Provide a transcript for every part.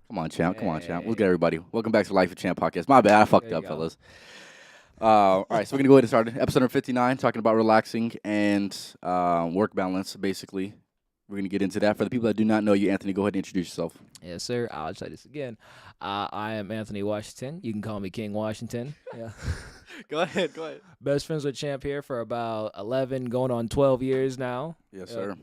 Come on, champ. Come on, champ. What's good, Hey, everybody? Welcome back to the Life of Champ podcast. My bad. I there fucked you up, go. fellas. All right, so we're going to go ahead and start episode number 59, talking about relaxing and work balance, basically. We're going to get into that. For the people that do not know you, Anthony, go ahead and introduce yourself. Yes, sir. I'll try this again. I am Anthony Washington. You can call me King Washington. Yeah. Go ahead. Go ahead. Best friends with Champ here for about 11, going on 12 years now. Yes, Yep. sir.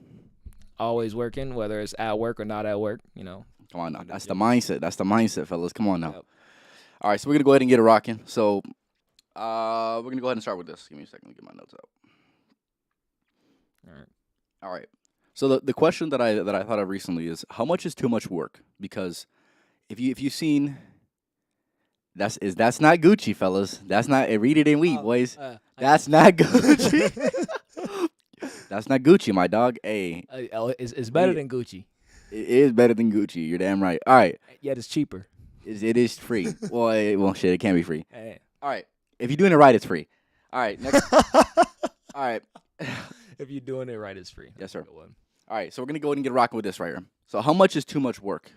Always working, whether it's at work or not at work. Come on now. Doing That's the the job. mindset. That's the mindset, fellas. Come on now. Yep. All right, so we're going to go ahead and get it rocking. So we're going to go ahead and start with this. Give me a second to get my notes out. All right. All right. So the question that I thought of recently is how much is too much work? Because if you've seen that's not Gucci, fellas. That's not read it and weep, boys. That's not Gucci. That's not Gucci, my dog. Hey, It's better we- than Gucci, it is better than Gucci. You're damn right. All right, yet it's cheaper. it is free. Well, shit, it can't be free. Hey. All right, if you're doing it right, it's free. All right, next. All right. If you're doing it right, it's free. Yes, sir. Good one. All right, so we're gonna go ahead and get rocking with this right here. So, how much is too much work?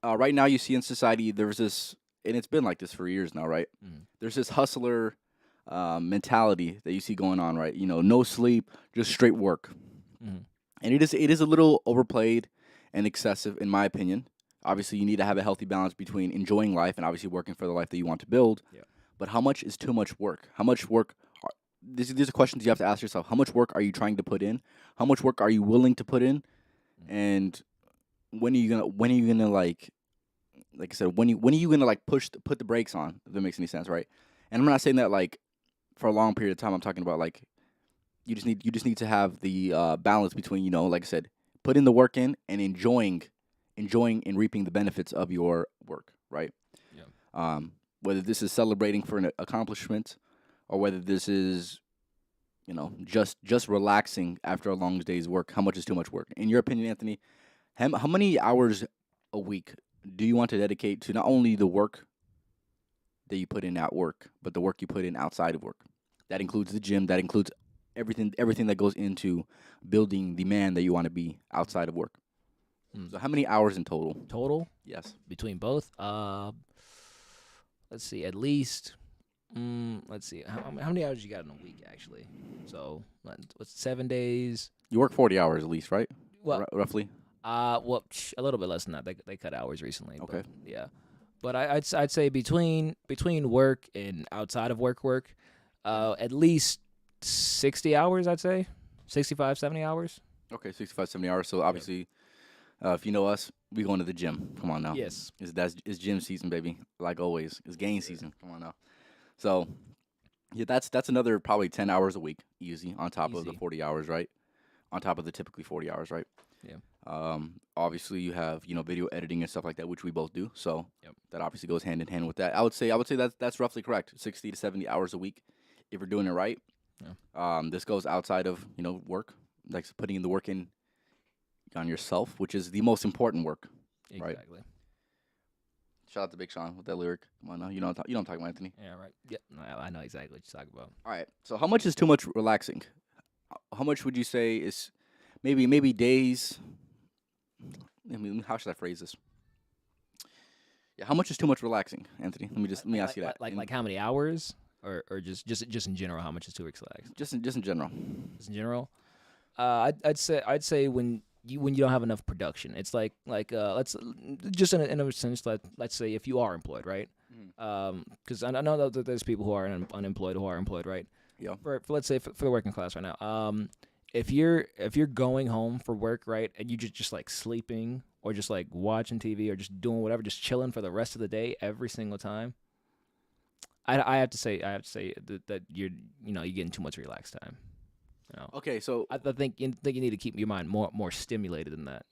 Right now, you see in society, there's this, and it's been like this for years now, right? Mhm. There's this hustler mentality that you see going on, right? No sleep, just straight work, Mhm. and it is a little overplayed and excessive, in my opinion. Obviously, you need to have a healthy balance between enjoying life and obviously working for the life that you want to build. Yeah. But how much is too much work? How much work? These are questions you have to ask yourself. How much work are you trying to put in? How much work are you willing to put in? And when are you gonna like I said, when are you gonna like put the brakes on, if that makes any sense, right? And I'm not saying that like for a long period of time. I'm talking about like you just need to have the balance between, like I said, putting the work in and enjoying and reaping the benefits of your work, right? Yeah. Whether this is celebrating for an accomplishment or whether this is just relaxing after a long day's work. How much is too much work in your opinion, Anthony? How many hours a week do you want to dedicate to not only the work that you put in at work, but the work you put in outside of work? That includes the gym. That includes everything that goes into building the man that you want to be outside of work. Mm. So how many hours in total? Total Yes. between both. Let's see. At least. Let's see. How many hours you got in a week actually? So what's 7 days? You work 40 hours at least, right? Well, Roughly. a little bit less than that. They cut hours recently. Okay. But yeah. But I'd say between work and outside of work, at least 60 hours. I'd say 65, 70 hours. Okay, 65, 70 hours. So obviously, if you know us, we going to the gym. Come on now. Yes. It's gym season, baby. Like always, it's game season. Come on now. So, yeah, that's another probably 10 hours a week, easy on top of the Easy. 40 hours, right? On top of the typically 40 hours, right? Yeah. Obviously you have video editing and stuff like that, which we both do. So Yep. that obviously goes hand in hand with that. I would say that's roughly correct. 60 to 70 hours a week, if you're doing it right. Yeah. This goes outside of work, like putting in the work in on yourself, which is the most important work. Right. Exactly. Shout out to Big Sean with that lyric. Come on now, you know what I'm talking about, Anthony. Yeah. Right. Yeah. No, I know exactly what you're talking about. All right. So how much is too much relaxing? How much would you say is maybe days? I mean, how should I phrase this? Yeah, how much is too much relaxing, Anthony? Let me ask you that. Like how many hours, or just in general, how much is too relaxed? just in general. Just in general, I'd say when you don't have enough production, it's like let's just in a sense, let's say if you are employed, right? Because I know that there's people who are unemployed who are employed, right? Yeah. For let's say for the working class right now, if you're going home for work, right, and you just like sleeping or just like watching TV or just doing whatever, just chilling for the rest of the day every single time, I have to say that you're getting too much relaxed time. Okay, so I think you need to keep your mind more stimulated than that.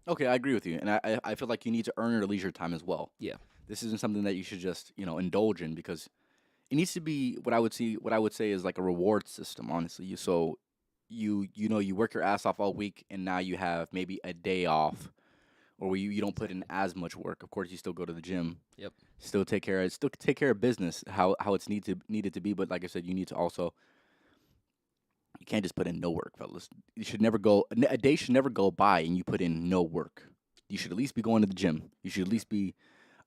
okay, I agree with you, and I feel like you need to earn your leisure time as well. Yeah. This isn't something that you should just indulge in because it needs to be what I would say is like a reward system. Honestly, you work your ass off all week, and now you have maybe a day off, or where you don't put in as much work. Of course, you still go to the gym. Yep. Still take care of business how it's needed to be. But like I said, you need to also. You can't just put in no work, fellas. You should never go. A day should never go by and you put in no work. you should at least be going to the gym. You should at least be,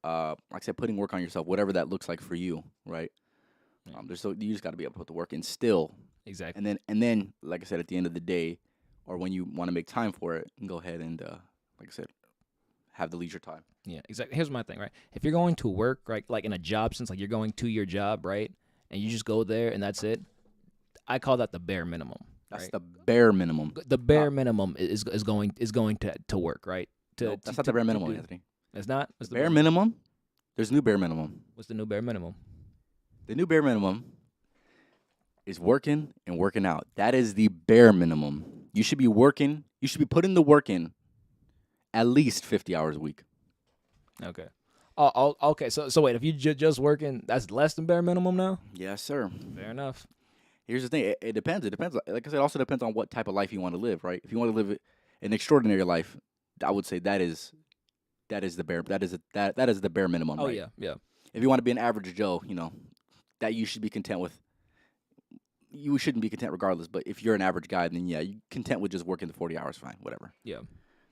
like I said, putting work on yourself, whatever that looks like for you, right? Yeah. You just got to be able to put the work in still, Exactly. and then, like I said, at the end of the day, or when you want to make time for it, go ahead and, like I said, have the leisure time. Yeah, exactly. Here's my thing, right? If you're going to work, right, like in a job sense, like you're going to your job, right, and you just go there and that's it, I call that the bare minimum. That's right? the bare minimum. The bare minimum is going to work, right? Nope, that's not the bare minimum, Anthony. It's not. The bare minimum. There's a new bare minimum. What's the new bare minimum? The new bare minimum is working and working out. That is the bare minimum. You should be working. You should be putting the work in at least 50 hours a week. Okay. Oh, okay. So wait, if you just working, that's less than bare minimum now? Yes, sir. Fair enough. Here's the thing. It depends. It depends. Like I said, it also depends on what type of life you want to live, right? If you want to live an extraordinary life, I would say that is the bare minimum. Oh, right? yeah. If you want to be an average Joe, that you should be content with. You shouldn't be content regardless, but if you're an average guy, then yeah, you content with just working the 40 hours, fine, whatever. Yeah.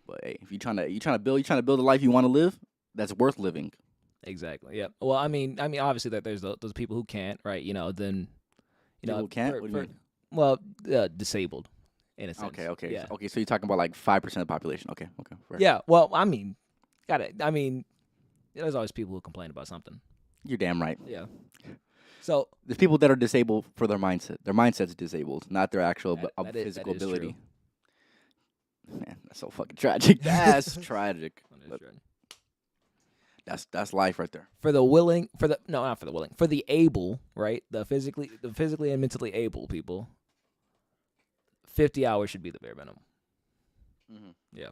But hey, if you're trying to build a life you want to live, that's worth living. Exactly. Yeah. Well, I mean, obviously that there's those people who can't, right? Then, People who can't. What do you mean? Well, disabled, in a sense. Okay. Yeah. Okay. So you're talking about like 5% of the population. Okay. Fair. Yeah. Well, I mean, there's always people who complain about something. You're damn right. Yeah. So there's people that are disabled for their mindset. Their mindset's disabled, not their actual physical ability. True. Man, that's so fucking tragic. That's tragic. That's life right there. For the able, right? The physically and mentally able people, 50 hours should be the bare minimum. Mm-hmm. Yeah.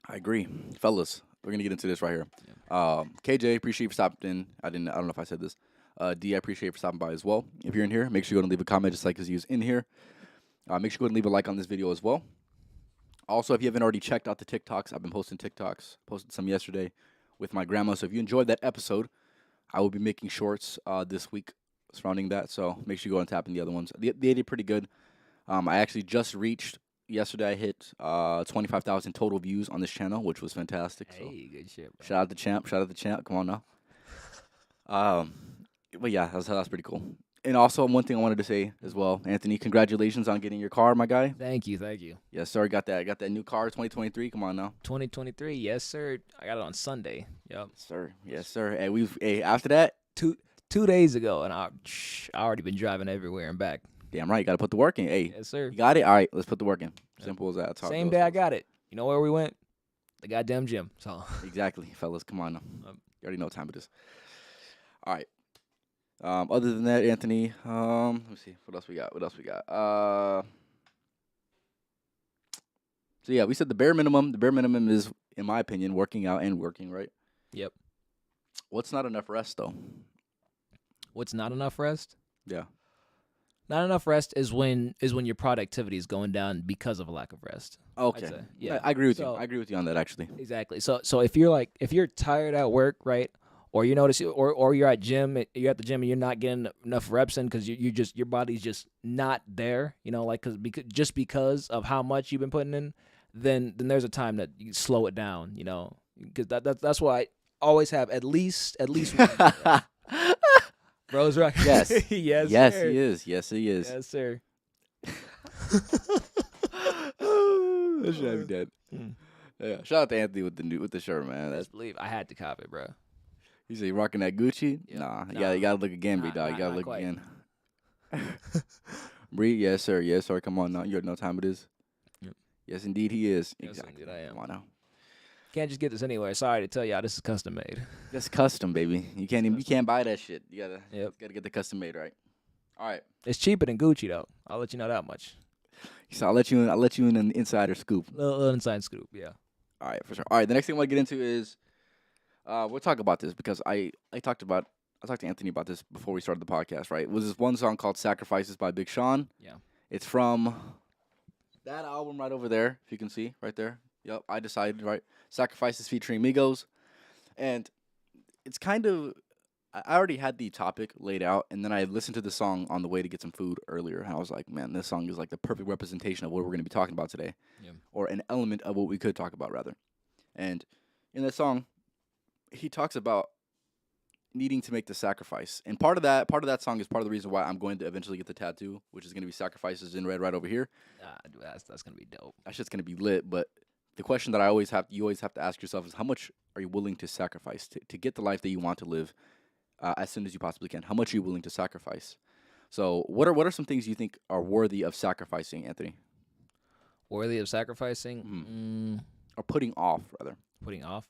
I agree, fellas. We're gonna get into this right here. Yeah. KJ, appreciate you for stopping in. I don't know if I said this. D, I appreciate you for stopping by as well. If you're in here, make sure you go and leave a comment just like as you was in here. Make sure you go and leave a like on this video as well. Also, if you haven't already checked out the TikToks, I've been posting TikToks. Posted some yesterday with my grandma. So if you enjoyed that episode, I will be making shorts this week surrounding that. So make sure you go and tap in the other ones. They did pretty good. I actually just reached, yesterday I hit 25,000 total views on this channel, which was fantastic. Hey, good shit, bro. Shout out the champ. Come on now. But yeah, that's pretty cool. And also, one thing I wanted to say as well, Anthony, congratulations on getting your car, my guy. Thank you. Yes, sir. Got that new car, 2023. Come on now. 2023, yes, sir. I got it on Sunday. Yep. Yes, sir. Hey, after that, 2 days ago, and I already been driving everywhere and back. Damn right, you got to put the work in. Hey, yes, sir. You got it. All right, let's put the work in. Simple as that. Same day I got it. You know where we went? The goddamn gym. So exactly, fellas. Come on now. You already know what time it is. All right. Other than that, Anthony, let me see. What else we got? So yeah, we said the bare minimum. The bare minimum is, in my opinion, working out and working, right? Yep. What's not enough rest, though? What's not enough rest? Yeah. Not enough rest is when your productivity is going down because of a lack of rest. Okay. Yeah. I agree with you. I agree with you on that, actually. Exactly. So if you're tired at work, right? Or you notice, or you're at the gym and you're not getting enough reps in because your body's just not there, because of how much you've been putting in, then there's a time that you slow it down, because that's why I always have at least one. Bro's right. Yes. Yes, yes, sir. he is. Yes, he is. Yes, sir. That should have dead. Yeah. Shout out to Anthony with the shirt, man. Best believe I had to cop it, bro. You say you rocking that Gucci? Yep. Nah, you gotta look again, big dog. You gotta look quite. again. Bree, yes, sir. Yes, sir. Come on now. You already know what time it is. Yep. Yes, indeed, he is. Yes, exactly. indeed, I am. Come on now. Can't just get this anywhere. Sorry to tell y'all, this is custom made. That's custom, baby. You can't buy that shit. You gotta get the custom made, right? All right. It's cheaper than Gucci though. I'll let you know that much. So I'll let you in an insider scoop. Little inside scoop, yeah. All right, for sure. All right, the next thing I want to get into is we'll talk about this because I talked to Anthony about this before we started the podcast, right? It was this one song called Sacrifices by Big Sean. Yeah. It's from that album right over there, if you can see, right there. Yep, I decided, right? Sacrifices featuring Migos. And it's kind of, I already had the topic laid out, and then I listened to the song on the way to get some food earlier, and I was like, man, this song is like the perfect representation of what we're going to be talking about today. Yeah. Or an element of what we could talk about, rather. And in that song, he talks about needing to make the sacrifice. And part of that song is part of the reason why I'm going to eventually get the tattoo, which is going to be sacrifices in red right over here. Dude, that's gonna be dope. That shit's going to be lit. But the question that you always have to ask yourself is how much are you willing to sacrifice to get the life that you want to live as soon as you possibly can? How much are you willing to sacrifice? So what are some things you think are worthy of sacrificing, Anthony? Worthy of sacrificing? Or putting off, rather. Putting off.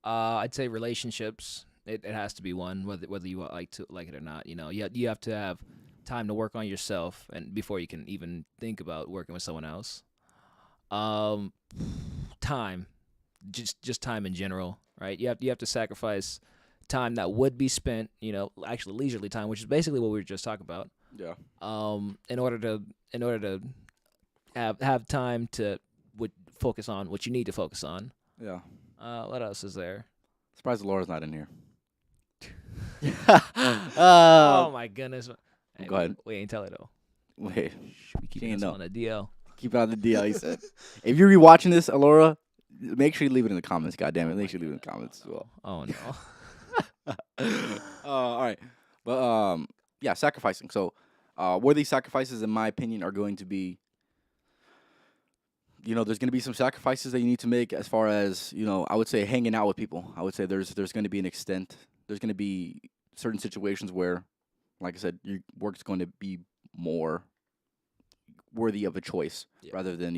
I'd say relationships. It has to be one, whether you like it or not. You have to have time to work on yourself, and before you can even think about working with someone else. Time, just time in general, right? You have to sacrifice time that would be spent, actually leisurely time, which is basically what we were just talking about. Yeah. In order to have time to focus on what you need to focus on. Yeah. What else is there? Surprised Laura's not in here. Oh my goodness. Hey, Go ahead. We ain't tell her though. Wait. We keep it on the DL. Keep it on the DL, he said. If you're rewatching this, Laura, make sure you leave it in the comments. God damn it. Make sure you leave it in the comments as well. Oh no. All right. But yeah, sacrificing. So worthy sacrifices, in my opinion, are going to be, there's going to be some sacrifices that you need to make as far as, I would say hanging out with people. I would say there's going to be an extent. There's going to be certain situations where, like I said, your work's going to be more worthy of a choice rather than,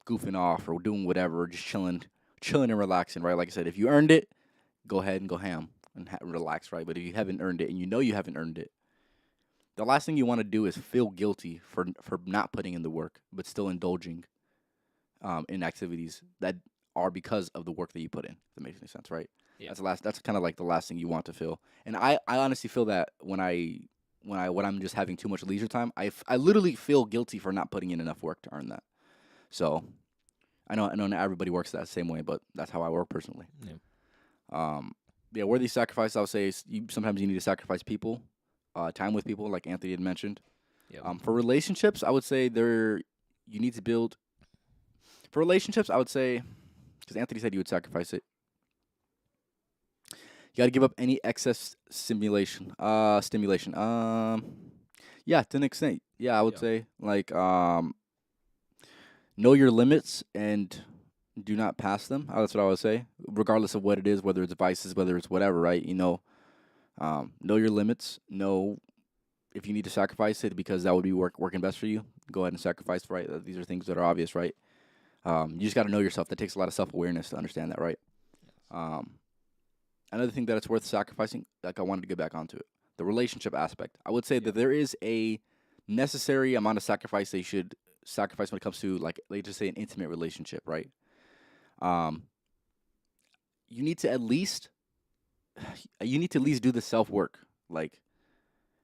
goofing off or doing whatever, just chilling and relaxing, right? Like I said, if you earned it, go ahead and go ham and relax, right? But if you haven't earned it and you haven't earned it, the last thing you want to do is feel guilty for not putting in the work, but still indulging in activities that are because of the work that you put in. If that makes any sense, right? Yeah. That's kind of like the last thing you want to feel. And I honestly feel that when I'm just having too much leisure time, I literally feel guilty for not putting in enough work to earn that. So I know not everybody works that same way, but that's how I work personally. Yeah. Worthy sacrifice, I would say, is sometimes you need to sacrifice people, time with people, like Anthony had mentioned. Yep. For relationships, I would say you need to build. For relationships, I would say, because Anthony said you would sacrifice it. You got to give up any excess stimulation. Yeah, to an extent. Yeah, I would say like know your limits and do not pass them. That's what I would say, regardless of what it is, whether it's vices, whether it's whatever, right? Know your limits. Know if you need to sacrifice it because that would be working best for you. Go ahead and sacrifice, right? These are things that are obvious, right? You just got to know yourself. That takes a lot of self-awareness to understand that, right? Another thing that it's worth sacrificing, like I wanted to get back onto it, the relationship aspect. I would say that there is a necessary amount of sacrifice they should sacrifice when it comes to, like, let's just say an intimate relationship, right? You need to at least do the self-work. Like,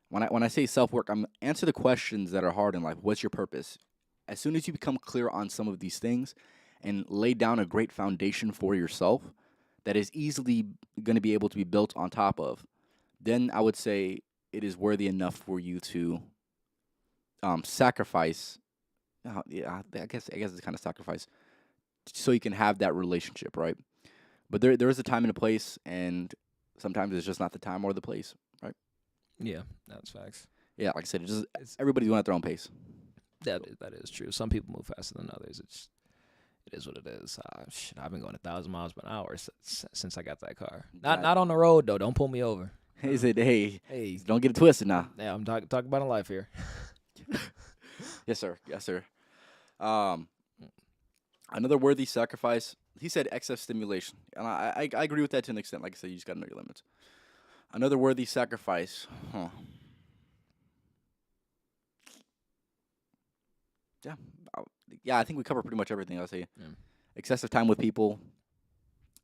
when I say self-work, I'm answer the questions that are hard in life. What's your purpose? As soon as you become clear on some of these things and lay down a great foundation for yourself that is easily going to be able to be built on top of, then I would say it is worthy enough for you to sacrifice. I guess it's kind of sacrifice so you can have that relationship, right? But there is a time and a place, and sometimes it's just not the time or the place, right? Yeah, that's facts. Yeah, like I said, everybody's going at their own pace. That is true. Some people move faster than others. It is what it is. I've been going 1,000 miles per hour since I got that car. Not on the road though. Don't pull me over. He said, "Hey, don't get it twisted now." Yeah, I'm talking about a life here. Yes, sir. Another worthy sacrifice. He said excess stimulation, and I agree with that to an extent. Like I said, you just gotta know your limits. Another worthy sacrifice. Yeah, I think we covered pretty much everything. I'll say excessive time with people,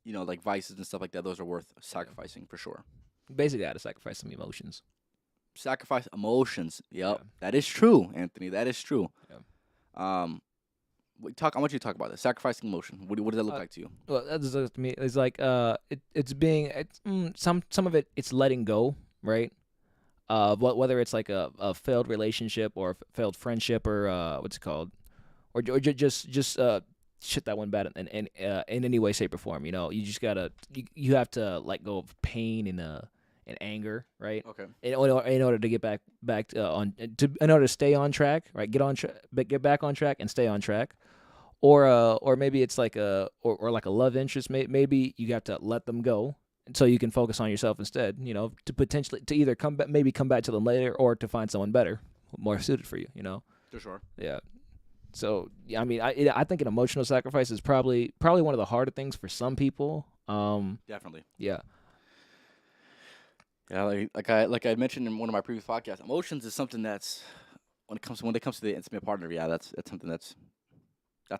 like vices and stuff like that. Those are worth sacrificing for sure. Basically, I had to sacrifice some emotions. Sacrifice emotions. Yep, that is true, Anthony. That is true. Yeah. I want you to talk about this. Sacrificing emotion. What does that look like to you? Well, that's to me. It's like some of it. It's letting go, right? Whether it's like a failed relationship or failed friendship or what's it called, or just shit that went bad in any way, shape, or form. You just gotta you have to let go of pain and anger, right? Okay. In order to get back in order to stay on track, right? Get back on track and stay on track. Or maybe it's like or like a love interest. Maybe you have to let them go so you can focus on yourself instead. To either come back to them later, or to find someone better, more suited for you. For sure. Yeah. So I mean, I think an emotional sacrifice is probably one of the harder things for some people. Definitely. Yeah. Yeah, like I mentioned in one of my previous podcasts, emotions is something that's when it comes to the intimate partner. Yeah, that's something that's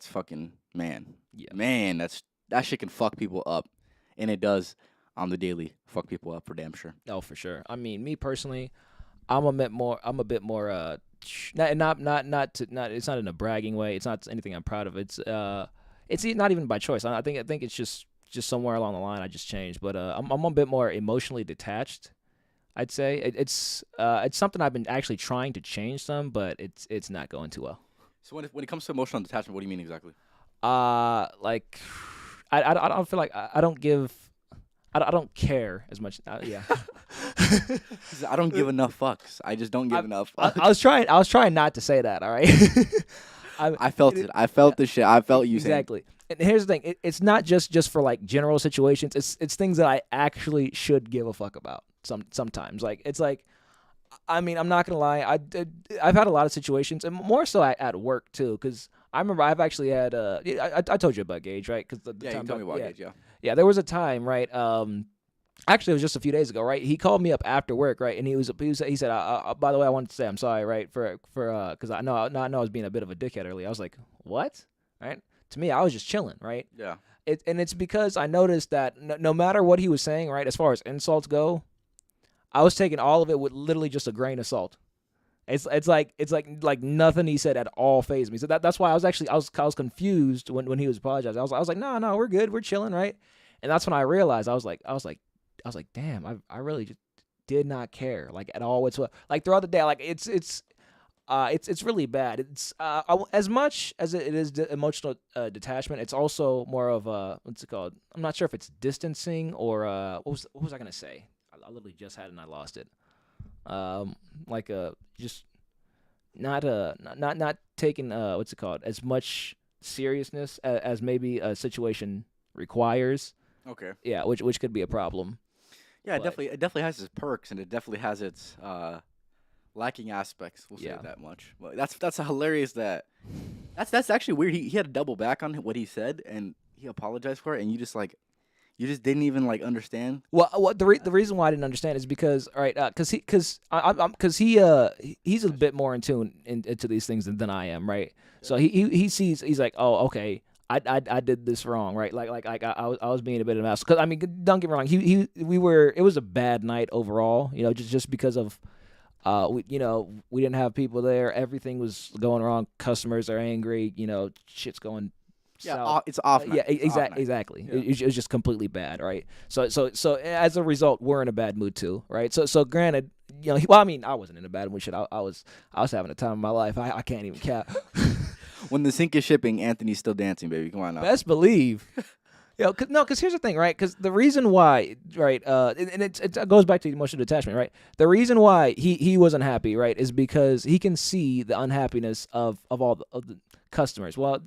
fucking man. Yeah. Man, that shit can fuck people up, and it does on the daily. Fuck people up for damn sure. Oh, for sure. I mean, me personally, I'm a bit more. Not. It's not in a bragging way. It's not anything I'm proud of. It's not even by choice. I think it's just somewhere along the line I just changed. But I'm a bit more emotionally detached. I'd say it's something I've been actually trying to change some, but it's not going too well. So when it comes to emotional detachment, what do you mean exactly? Like I don't feel like I don't give. I don't care as much. Yeah. I don't give enough fucks. I just don't give enough fucks. I was trying not to say that. All right. I felt it. I felt the shit. I felt you exactly. And here's the thing: it's not just for like general situations. It's things that I actually should give a fuck about. Sometimes, like it's like, I mean, I'm not gonna lie. I've had a lot of situations, and more so at work too, because I remember I've actually had. I told you about Gage, right? Because the you told me about Gage, yeah. Yeah, there was a time, right? Actually, it was just a few days ago, right? He called me up after work, right? And he said, by the way, I wanted to say I'm sorry, right? For because I know I was being a bit of a dickhead earlier. I was like, what? Right? To me, I was just chilling, right? Yeah. It's because I noticed that no matter what he was saying, right, as far as insults go, I was taking all of it with literally just a grain of salt. It's like nothing he said at all fazed me. So that's why I was confused when he was apologizing. I was like, no, we're good, we're chilling, right? And that's when I realized I was like, damn, I really just did not care like at all whatsoever. Like throughout the day, like it's really bad. It's as much as it is emotional detachment. It's also more of what's it called? I'm not sure if it's distancing or what was I gonna say? I literally just had it and I lost it. Like just not taking what's it called, as much seriousness as maybe a situation requires. Okay. Yeah, which could be a problem. Yeah, it definitely has its perks, and it definitely has its lacking aspects. We'll say it that much. But that's hilarious. That's actually weird. He had to double back on what he said, and he apologized for it, and you just didn't even like understand. Well, the reason why I didn't understand is because he's a bit more in tune into these things than I am, right? So he sees, he's like, oh, okay, I did this wrong, right? Like I was being a bit of an ass. Because I mean, don't get me wrong, it was a bad night overall, just because of we didn't have people there, everything was going wrong, customers are angry, shit's going. Yeah, it's off. Yeah, exactly. Yeah. It was just completely bad, right? So as a result, we're in a bad mood too, right? So granted, I wasn't in a bad mood. Shit, I was having a time of my life. I can't even cap. When the sink is shipping, Anthony's still dancing, baby. Come on now. Best believe. Because here's the thing, right? Because the reason why, right, and it goes back to emotional detachment, right? The reason why he wasn't happy, right, is because he can see the unhappiness of all the customers. Well,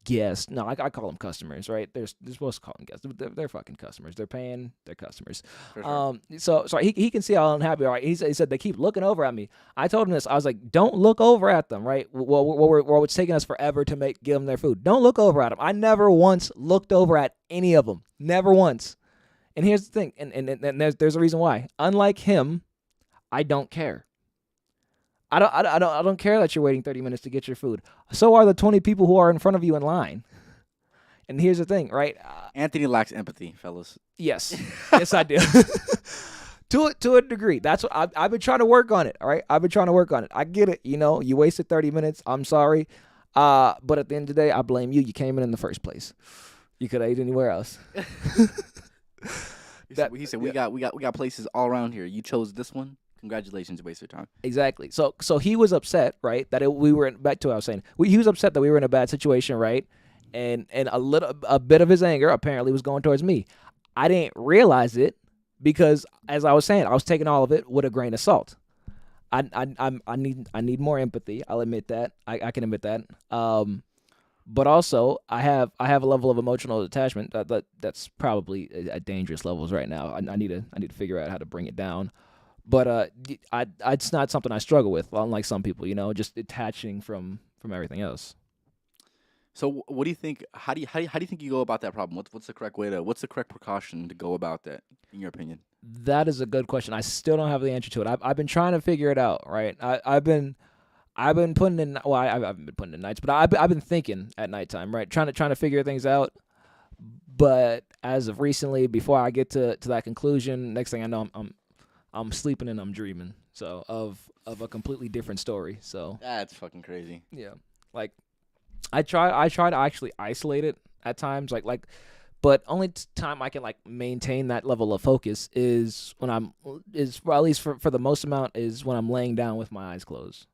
guests. No, I call them customers, right? They're supposed to call them guests. They're fucking customers. They're paying. They're customers. Sure. So he can see how unhappy. Right? He said they keep looking over at me. I told him this. I was like, don't look over at them, right? Well, it's taking us forever to give them their food. Don't look over at them. I never once looked over at any of them. Never once. And here's the thing. And there's a reason why. Unlike him, I don't care. I don't care that you're waiting 30 minutes to get your food. So are the 20 people who are in front of you in line. And here's the thing, right? Anthony lacks empathy, fellas. Yes. Yes, I do. To a degree. That's what I've been trying to work on it, all right? I've been trying to work on it. I get it, you wasted 30 minutes. I'm sorry. But at the end of the day, I blame you. You came in the first place. You could have ate anywhere else. He said we got places all around here. You chose this one. Congratulations, waste your time. Exactly. So he was upset, right? That we were back to what I was saying. He was upset that we were in a bad situation, right? and a bit of his anger apparently was going towards me. I didn't realize it because, as I was saying, I was taking all of it with a grain of salt. I need more empathy. I'll admit that. I can admit that. But also I have a level of emotional detachment that's probably at dangerous levels right now. I need to figure out how to bring it down. But it's not something I struggle with, unlike some people. Just detaching from everything else. So what do you think? How do you think you go about that problem? What's the correct way to? What's the correct precaution to go about that, in your opinion? That is a good question. I still don't have the answer to it. I've been trying to figure it out. Right. I've been putting in. Well, I haven't been putting in nights, but I've been thinking at nighttime. Right. Trying to figure things out. But as of recently, before I get to that conclusion, next thing I know, I'm sleeping and I'm dreaming. So of a completely different story. So That's fucking crazy. yeah, like I try to actually isolate it at times, but only time I can like maintain that level of focus is when well, at least for the most amount is when I'm laying down with my eyes closed.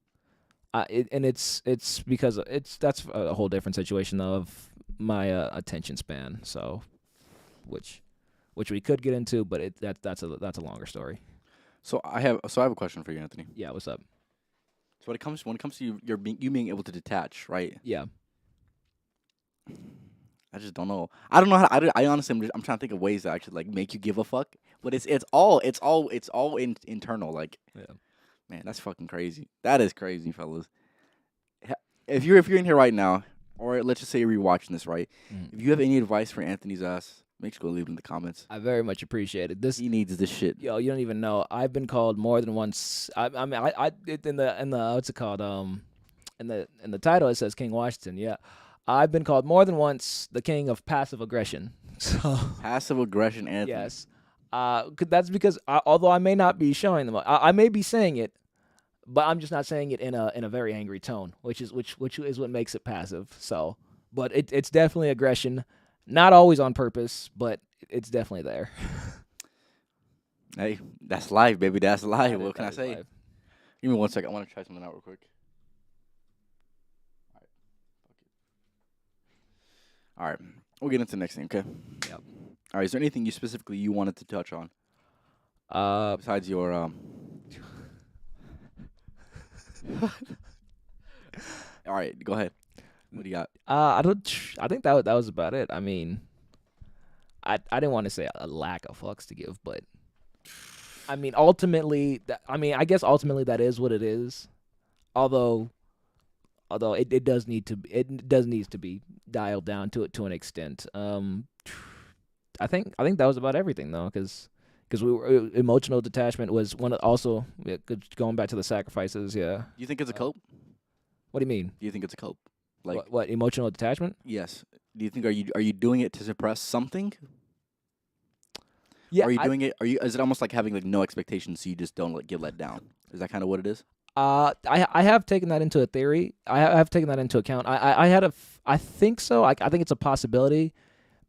It's because that's a whole different situation of my attention span. So which we could get into, but that's a longer story. So I have a question for you, Anthony. Yeah, what's up? So when it comes to you being able to detach, right? Yeah. I just don't know. I don't know how. I honestly, I'm trying to think of ways that actually like make you give a fuck. But it's all internal. Like, Yeah. man, that's fucking crazy. That is crazy, fellas. Ha- if you're in here right now, or let's just say you're rewatching this, right? Mhm. If you have any advice for Anthony's ass, make sure to leave it in the comments. I very much appreciate it. This He needs this shit. Yo, you don't even know. I've been called more than once. I mean, in the what's it called? In the title it says King Washington. Yeah, I've been called more than once the king of passive aggression. So Passive aggression, Anthony. yes, that's because although I may not be showing them, I may be saying it, but I'm just not saying it in a very angry tone, which is what makes it passive. So, but it's definitely aggression, not always on purpose, but it's definitely there. Hey, that's life, baby. That's life. That What is- can I that is say? life. Give me 1 second. I want to try something out real quick. All right. We'll get into the next thing, okay? Yep. All right. Is there anything you wanted to touch on besides your All right. Go ahead. What do you got? I don't. I think that was about it. I mean, I didn't want to say a lack of fucks to give, but I mean, ultimately, I guess ultimately that is what it is. Although it does need to be dialed down to an extent. I think that was about everything though, because we were emotional detachment was one of also going back to the sacrifices. Yeah. Do you think it's a cope? What do you mean? Do you think it's a cope? Like, What emotional detachment? yes. Do you think are you doing it to suppress something? Yeah. Are you doing it? Is it almost like having like no expectations, so you just don't get let down? Is that kind of what it is? I have taken that into a theory. I have taken that into account. I think so. I think it's a possibility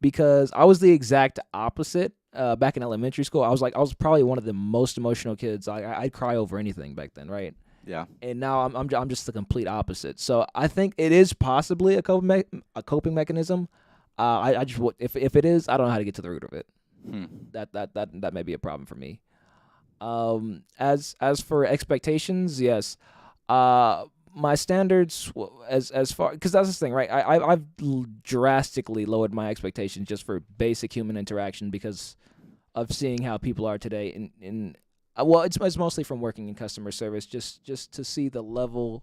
because I was the exact opposite. Back in elementary school, I was probably one of the most emotional kids. I'd cry over anything back then, right? Yeah. And now I'm just the complete opposite. So I think it is possibly a coping mechanism. I just if it is, I don't know how to get to the root of it. Hmm. That may be a problem for me. As for expectations, yes. My standards as far because that's the thing, right? I've drastically lowered my expectations just for basic human interaction because of seeing how people are today. Well, it's mostly from working in customer service, just to see the level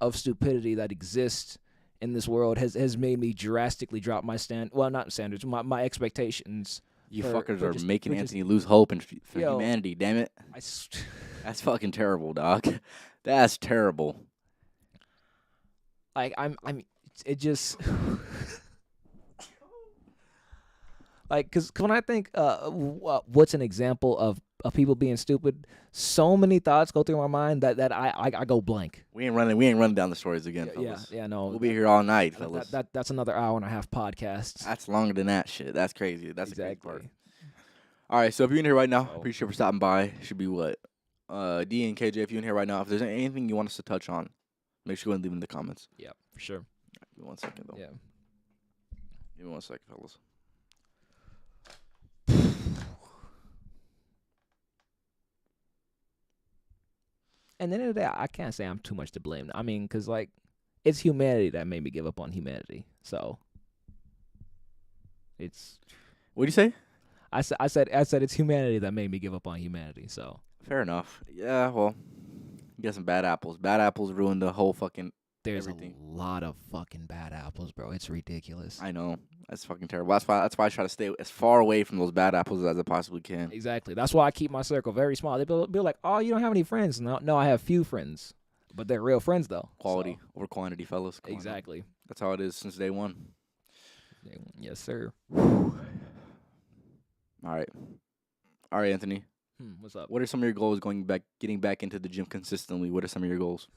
of stupidity that exists in this world has made me drastically drop my not standards, my expectations. You for- fuckers for are just- making for just- Anthony lose hope for Yo. humanity. Damn it. I s- That's fucking terrible, dog. That's terrible. like it just like because when I think what's an example of people being stupid, so many thoughts go through my mind that I go blank. We ain't running down the stories again, Yeah, fellas. no. We'll be here all night, fellas. That's another hour and a half podcast. That's longer than that shit. That's crazy. That's the crazy exactly. part. All right, so if you're in here right now, Oh. appreciate you for stopping by. Should be what? D and KJ, if you're in here right now, if there's anything you want us to touch on, make sure you go and leave it in the comments. Yeah, for sure. Give me 1 second though. Yeah. Give me 1 second, fellas. And at the end of the day, I can't say I'm too much to blame. I mean, because, like, it's humanity that made me give up on humanity. So, it's... What'd you say? I said it's humanity that made me give up on humanity, so... Fair enough. Yeah, well, you got some bad apples. Bad apples ruined the whole fucking There's everything. a lot of fucking bad apples, bro. It's ridiculous. I know. That's fucking terrible. That's why I try to stay as far away from those bad apples as I possibly can. Exactly. That's why I keep my circle very small. They be like, oh, you don't have any friends. No, I have few friends. But they're real friends, though. Quality over quantity, fellas. Come on now. Exactly. That's how it is since day one. Yes, sir. All right, Anthony. What's up? What are some of your goals getting back into the gym consistently? What are some of your goals?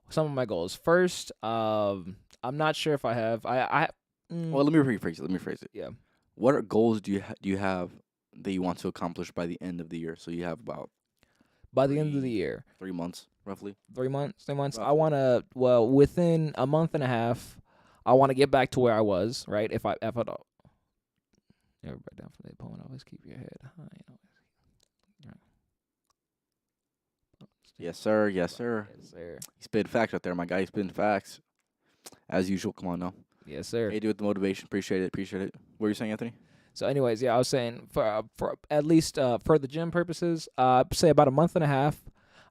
Some of my goals. First, I'm not sure if I have. Well, let me rephrase it. Yeah. What goals do you have that you want to accomplish by the end of the year? So you have about By the end of the year. 3 months, roughly. 3 months. 3 months. Roughly. I want to. Well, within a month and a half, I want to get back to where I was. Right. If I don't. Everybody down from the opponent. Always keep your head high. Yes, sir. Yes, sir. Yes, sir. He spit facts out there, my guy. He spitting facts. As usual. Come on now. Yes, sir. Hey, do with the motivation. Appreciate it. What were you saying, Anthony? So, anyways, yeah, I was saying for at least for the gym purposes, say about a month and a half,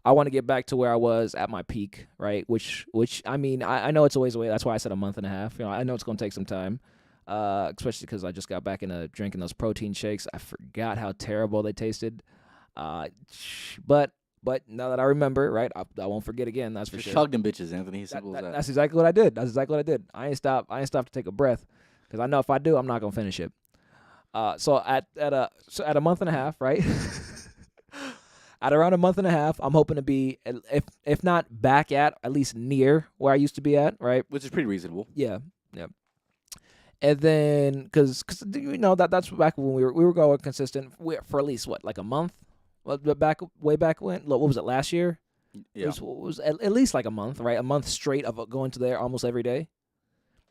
I want to get back to where I was at my peak, right? Which I mean, I know it's a ways away. That's why I said a month and a half. You know, I know it's gonna take some time, especially because I just got back into drinking those protein shakes. I forgot how terrible they tasted, but now that I remember, right, I won't forget again. That's for Just sure. chug them bitches, Anthony. Simple as that. That's exactly what I did. I ain't stopped to take a breath because I know if I do, I'm not gonna finish it. So at a month and a half, right? At around a month and a half, I'm hoping to be, if not back at least near where I used to be at, right? Which is pretty reasonable. Yeah. And then, because you know that's back when we were going consistent for at least like a month. Well, way back when, what was it, last year? Yeah. It was at least like a month, right? A month straight of going to there almost every day.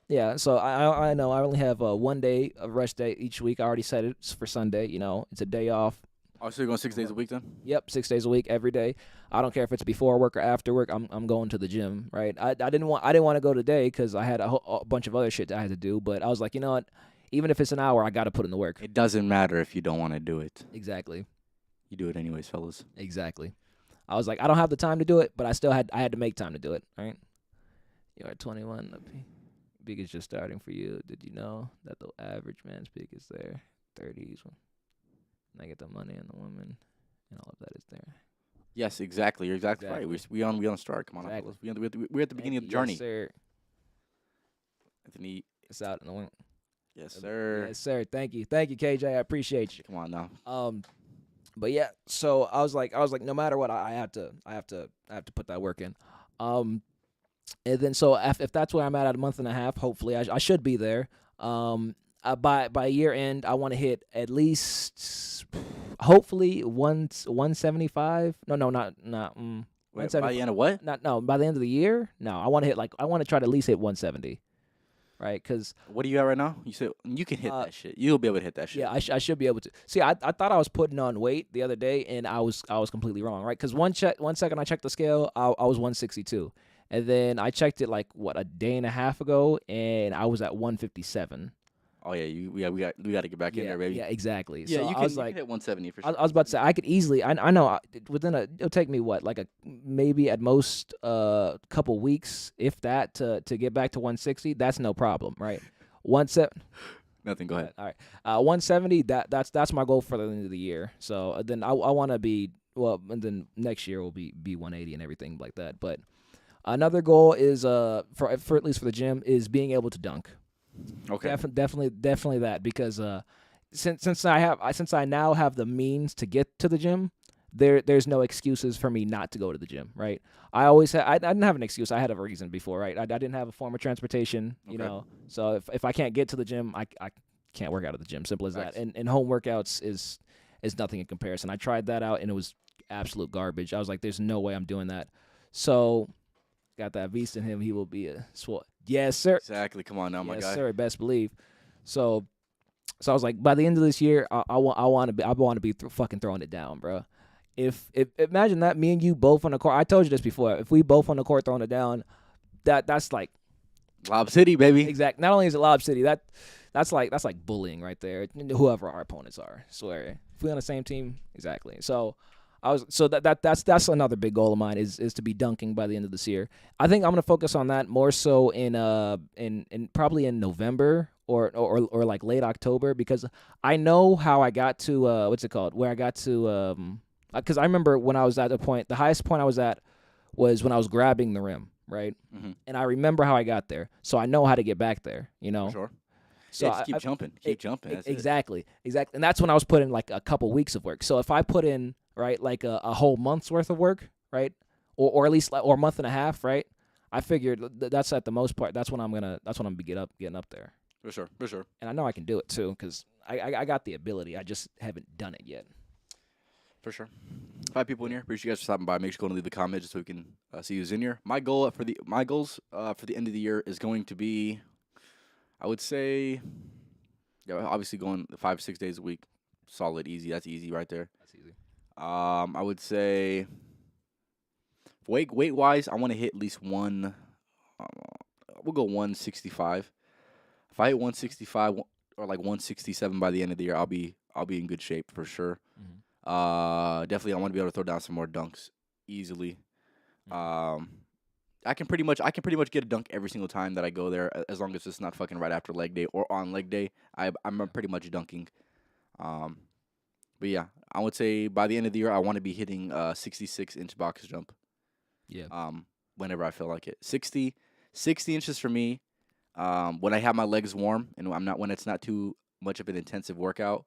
Yeah, so I know I only have 1 day of rest day each week. I already said it's for Sunday. You know, it's a day off. Oh, so you're going 6 days a week then? Yep, 6 days a week, every day. I don't care if it's before work or after work. I'm going to the gym, right? I didn't want to go today because I had a bunch of other shit that I had to do. But I was like, you know what? Even if it's an hour, I got to put in the work. It doesn't matter if you don't want to do it. Exactly. You do it anyways, fellas. Exactly. I was like, I don't have the time to do it, but I had to make time to do it. Right? You are 21. The peak is just starting for you. Did you know that the average man's peak is there? 30s. And I get the money and the women, and all of that is there. Yes, exactly. You're exactly right. We on the start. Come on, Exactly. fellas. We're at the beginning of the journey. Yes, sir. Anthony. It's out in the wind. Yes, sir. Yes, sir. Thank you, KJ. I appreciate you. Come on now. But yeah. So I was like, no matter what, I have to put that work in. And then so if that's where I'm at a month and a half, hopefully I should be there. By year end, I want to hit at least, hopefully 175. No, not. Wait, by the end of what? By the end of the year. No, I want to try to at least hit 170. Right, because what are you at right now? You said you can hit that shit. You'll be able to hit that shit. Yeah, I should be able to. See, I thought I was putting on weight the other day, and I was completely wrong. Right, because one second I checked the scale, I was 162, and then I checked it like a day and a half ago, and I was at 157. Oh yeah, we got to get back in there, baby. Yeah, exactly. Yeah, so you I was can like, hit 170 for sure. I was about to say I could easily. I know it'll take me maybe at most couple weeks, if that, to get back to 160. That's no problem, right? 170. Nothing. Go ahead. All right. 170. That's my goal for the end of the year. So then I want to be and then next year will be 180 and everything like that. But another goal is for at least for the gym is being able to dunk. Okay. Definitely that, because since I now have the means to get to the gym, there's no excuses for me not to go to the gym, right? I didn't have an excuse. I had a reason before, right? I didn't have a form of transportation, you know. So if I can't get to the gym, I can't work out at the gym. Simple as that. And home workouts is nothing in comparison. I tried that out and it was absolute garbage. I was like, there's no way I'm doing that. So got that beast in him. He will be a swole. Yes, sir. Exactly. Come on now, my guy. Yes, sir. Best believe. So I was like, by the end of this year, I want to be fucking throwing it down, bro. If imagine that, me and you both on the court. I told you this before. If we both on the court throwing it down, that's like Lob City, baby. exact. Not only is it Lob City, that's like bullying right there. Whoever our opponents are, swear. If we on the same team, exactly. So that's another big goal of mine is to be dunking by the end of this year. I think I'm gonna focus on that more so in probably in November or like late October, because I know how I got to where I got to because I remember when I was at the point, the highest point I was at was when I was grabbing the rim, right? Mm-hmm. And I remember how I got there, so I know how to get back there, you know. For sure. So yeah, just keep jumping. Keep jumping. That's exactly. And that's when I was putting like a couple weeks of work. So if I put in right like a whole month's worth of work, right, or at least or a month and a half, right, I figured that's at the most part. That's when I'm gonna be getting up there. For sure. For sure. And I know I can do it too, because I got the ability. I just haven't done it yet. For sure. 5 people in here. Appreciate you guys for stopping by. Make sure you go and leave a comment just so we can see who's in here. My goals for the end of the year is going to be, I would say, obviously going 5-6 days a week, solid, easy. That's easy right there. That's easy. I would say weight wise, I want to hit at least one. We'll go 165. If I hit 165 or like 167 by the end of the year, I'll be in good shape for sure. Mm-hmm. Definitely, I want to be able to throw down some more dunks easily. I can pretty much get a dunk every single time that I go there, as long as it's not fucking right after leg day or on leg day. I'm pretty much dunking. But yeah, I would say by the end of the year, I want to be hitting 66-inch box jump. Yeah. Whenever I feel like it, 60 inches for me. When I have my legs warm and when it's not too much of an intensive workout,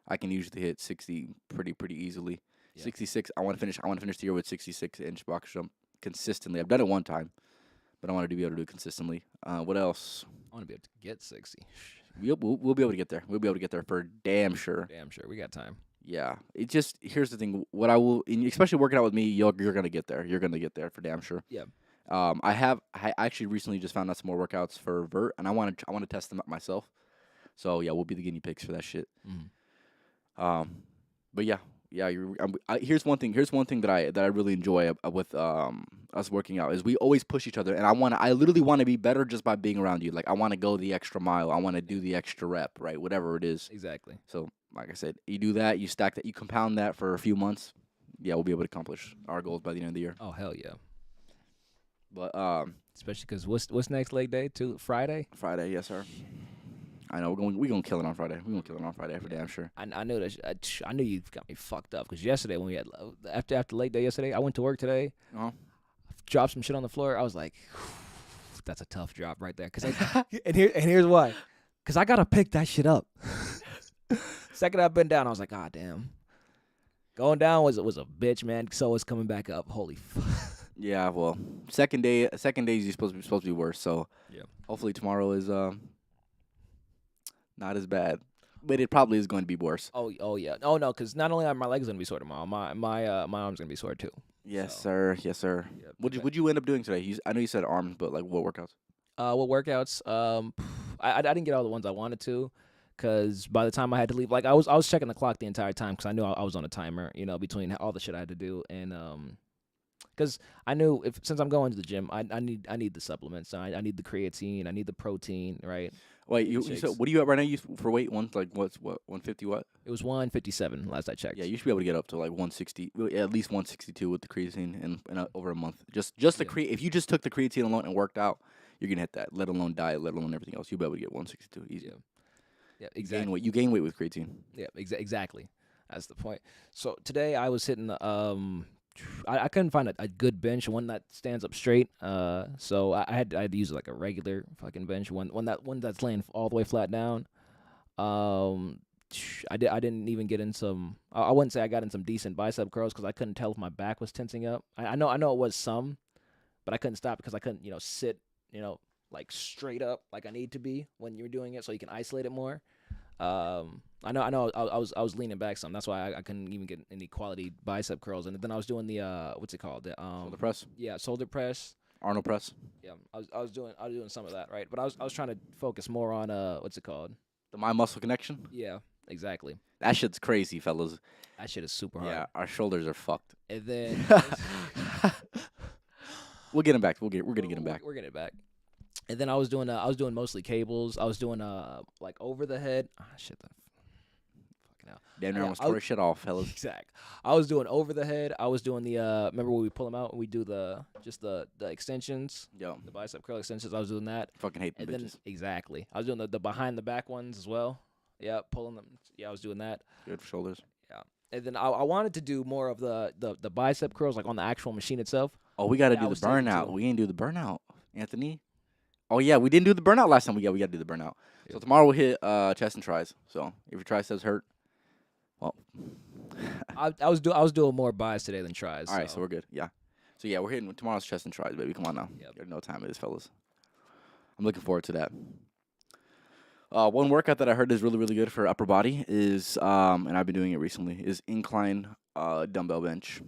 I can usually hit 60 pretty easily. Yeah. 66. I want to finish the year with 66-inch box jump consistently. I've done it one time, but I want to be able to do it consistently. What else? I want to be able to get 60. We'll be able to get there. We'll be able to get there for damn sure. Damn sure. We got time. Yeah. It just, here's the thing. What I will, especially working out with me, you're gonna get there. You're gonna get there for damn sure. Yeah. I actually recently just found out some more workouts for vert, and I want to test them out myself. So yeah, we'll be the guinea pigs for that shit. Mm-hmm. But yeah. Here's one thing that I really enjoy with us working out is we always push each other, and I literally want to be better just by being around you. Like I want to go the extra mile, I want to do the extra rep, right? Whatever it is. Exactly. So like I said, you do that, you stack that, you compound that for a few months. Yeah, we'll be able to accomplish our goals by the end of the year. Oh hell yeah. But especially because what's next leg day? Friday. Friday, yes sir. I know we're gonna kill it on Friday. We're gonna kill it on Friday for damn sure. I knew that. I knew you got me fucked up because yesterday when we had after leg day yesterday, I went to work today. Dropped some shit on the floor. I was like, that's a tough drop right there. And here's why. Because I gotta pick that shit up. Second I've been down, I was like, ah damn. Going down was a bitch, man. So it's coming back up. Holy fuck. Yeah, well, second day is supposed to be worse. So yeah, hopefully tomorrow is not as bad, but it probably is going to be worse. Oh yeah. Oh no, because not only are my legs gonna be sore tomorrow, my arms gonna be sore too. Yes, sir. Yes, sir. Yeah, what'd you end up doing today? I know you said arms, but like what workouts? What workouts? I didn't get all the ones I wanted to, because by the time I had to leave, like I was checking the clock the entire time because I knew I was on a timer, between all the shit I had to do, and because I knew since I'm going to the gym, I need the supplements. I need the creatine, I need the protein, right? Wait, you said, what are you at right now? You for weight? What 150 what? It was 157 last I checked. Yeah, you should be able to get up to like 160, at least 162 with the creatine in over a month. Just the if you just took the creatine alone and worked out, you're gonna hit that. Let alone diet, let alone everything else. You'll be able to get 162 easy. Yeah, exactly. You gain weight with creatine. Yeah, exactly. That's the point. So today I was hitting I couldn't find a good bench, one that stands up straight. So I had to use like a regular fucking bench, one that's laying all the way flat down. I didn't even get in some. I wouldn't say I got in some decent bicep curls because I couldn't tell if my back was tensing up. I know it was some, but I couldn't stop because I couldn't sit like straight up like I need to be when you're doing it, so you can isolate it more. I know. I was leaning back some. That's why I couldn't even get any quality bicep curls. And then I was doing the what's it called? The shoulder press. Yeah, shoulder press. Arnold press. Yeah, I was doing some of that, right? But I was trying to focus more on what's it called? The mind muscle connection. Yeah, exactly. That shit's crazy, fellas. That shit is super hard. Yeah, our shoulders are fucked. And then We'll get him back. We're gonna get him back. We're getting it back. And then I was doing mostly cables. I was doing like over the head. Shit, the fucking hell. Damn near Yeah, almost tore his shit off, fellas. Exact. I was doing over the head. I was doing the remember when we pull them out and we do the extensions, Yo, the bicep curl extensions. I was doing that. fucking hate them And then bitches. exactly. I was doing the behind the back ones as well. Yeah, pulling them. Yeah, I was doing that. Good for shoulders. And then I wanted to do more of the bicep curls like on the actual machine itself. Oh, we gotta Yeah, I do the was taking burnout. two. We ain't do the burnout, Anthony. Oh yeah, we didn't do the burnout last time. We gotta do the burnout. So Yeah. tomorrow we'll hit chest and tries. So if your triceps hurt, well, I was doing more buys today than tries. all right. So we're good. Yeah. So yeah, we're hitting tomorrow's chest and tries, baby. Come on now. Yep. You already know what time it is, fellas. I'm looking forward to that. One workout that I heard is really, really good for upper body is, and I've been doing it recently, is incline dumbbell bench.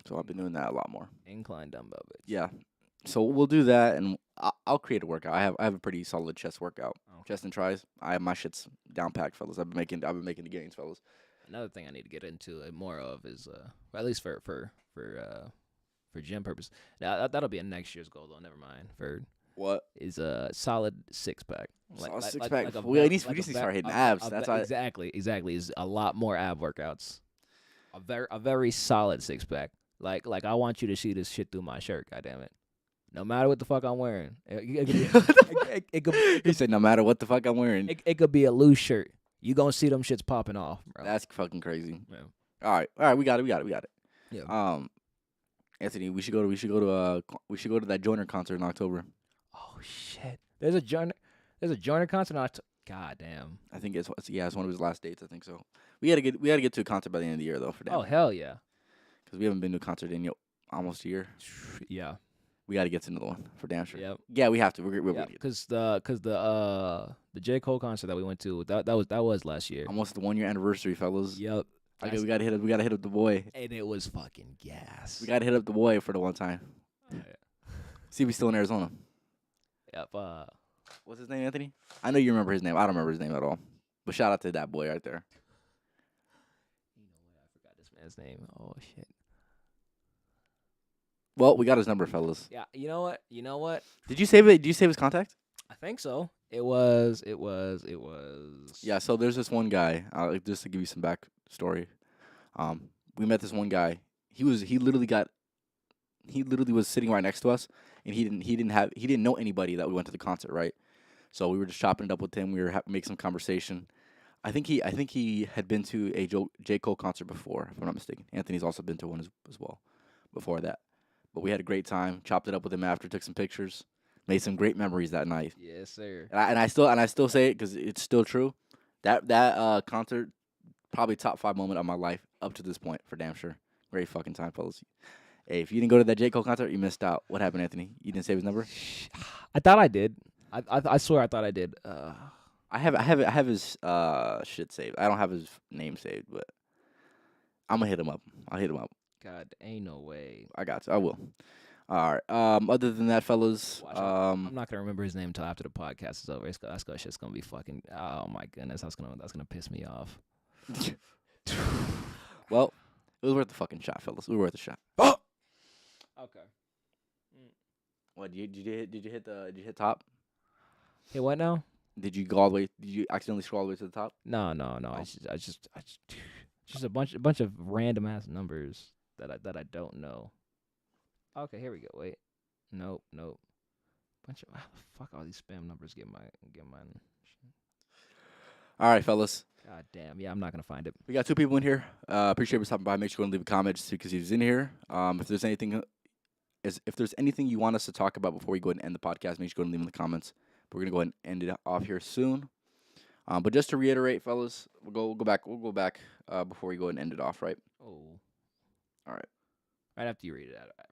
So I've been doing that a lot more. Incline dumbbell bench. Yeah. So we'll do that, and I'll create a workout. I have a pretty solid chest workout, Okay. chest and tries. I have my shit's down packed, fellas. I've been making the gains, fellas. Another thing I need to get into more of is at least for gym purpose. Now that'll be a next year's goal though. Never mind. For What? is a solid 6-pack. Solid six-pack. a We ve- need to like a start ve- hitting a- abs. a That's ve- why. exactly is a lot more ab workouts. A very solid 6-pack. Like I want you to see this shit through my shirt. God damn it. No matter what the fuck I'm wearing, it could He said, "No matter what the fuck I'm wearing." it could be a loose shirt. You gonna see them shits popping off, bro. That's fucking crazy. Yeah. All right, we got it. Yeah. Anthony, we should go to that Joyner concert in October. Oh shit. There's a Joyner concert. God damn. I think it's one of his last dates. I think so. We gotta get to a concert by the end of the year though, for Oh damn. hell yeah. Because we haven't been to a concert in almost a year. Yeah. We gotta get to another one for damn sure. Yep. Yeah, we have to. We're Yeah. gonna get Because the J. Cole concert that we went to that was last year. almost the 1 year anniversary, fellas. Yep. Okay, we gotta hit up the boy. And it was fucking gas. We gotta hit up the boy for the one time. Yeah. See if he's still in Arizona. Yep. What's his name, Anthony? I know you remember his name. I don't remember his name at all. But shout out to that boy right there. You know what? I forgot this man's name. Oh shit. Well, we got his number, fellas. Yeah. You know what? Did you save it? Did you save his contact? I think so. It was. Yeah. So there's this one guy. Just to give you some backstory. We met this one guy. He literally was sitting right next to us, and he didn't know anybody that we went to the concert, right? So we were just chopping it up with him. We were making some conversation. I think he had been to a J. Cole concert before, if I'm not mistaken. Anthony's also been to one as well before that. But we had a great time. Chopped it up with him after. Took some pictures. Made some great memories that night. Yes, sir. And I still say it because it's still true. That concert, probably top 5 moment of my life up to this point for damn sure. Great fucking time, fellas. Hey, if you didn't go to that J. Cole concert, you missed out. What happened, Anthony? You didn't save his number? I thought I did. I swear I thought I did. I have his shit saved. I don't have his name saved, but I'm gonna hit him up. I'll hit him up. God, ain't no way. I got to. I will. All right. Other than that, fellas, Watch out. I'm not gonna remember his name until after the podcast is over. Shit's gonna be fucking. Oh my goodness, that's gonna piss me off. well, it was worth the fucking shot, fellas. It was worth a shot. Okay. What did you hit top? Hey, what now? Did you go all the way? Did you accidentally scroll all the way to the top? No. Oh. I just a bunch of random ass numbers that I don't know. Okay, here we go. Wait. Nope. Bunch of how the fuck all these spam numbers get mine. All right, fellas. God damn. Yeah, I'm not gonna find it. We got 2 people in here. Appreciate you stopping by. Make sure you leave a comment just because he's in here. If there's anything you want us to talk about before we go ahead and end the podcast, make sure you go and leave in the comments. But we're gonna go ahead and end it off here soon. But just to reiterate, fellas, we'll go back before we go ahead and end it off, right? Oh. All right. Right after you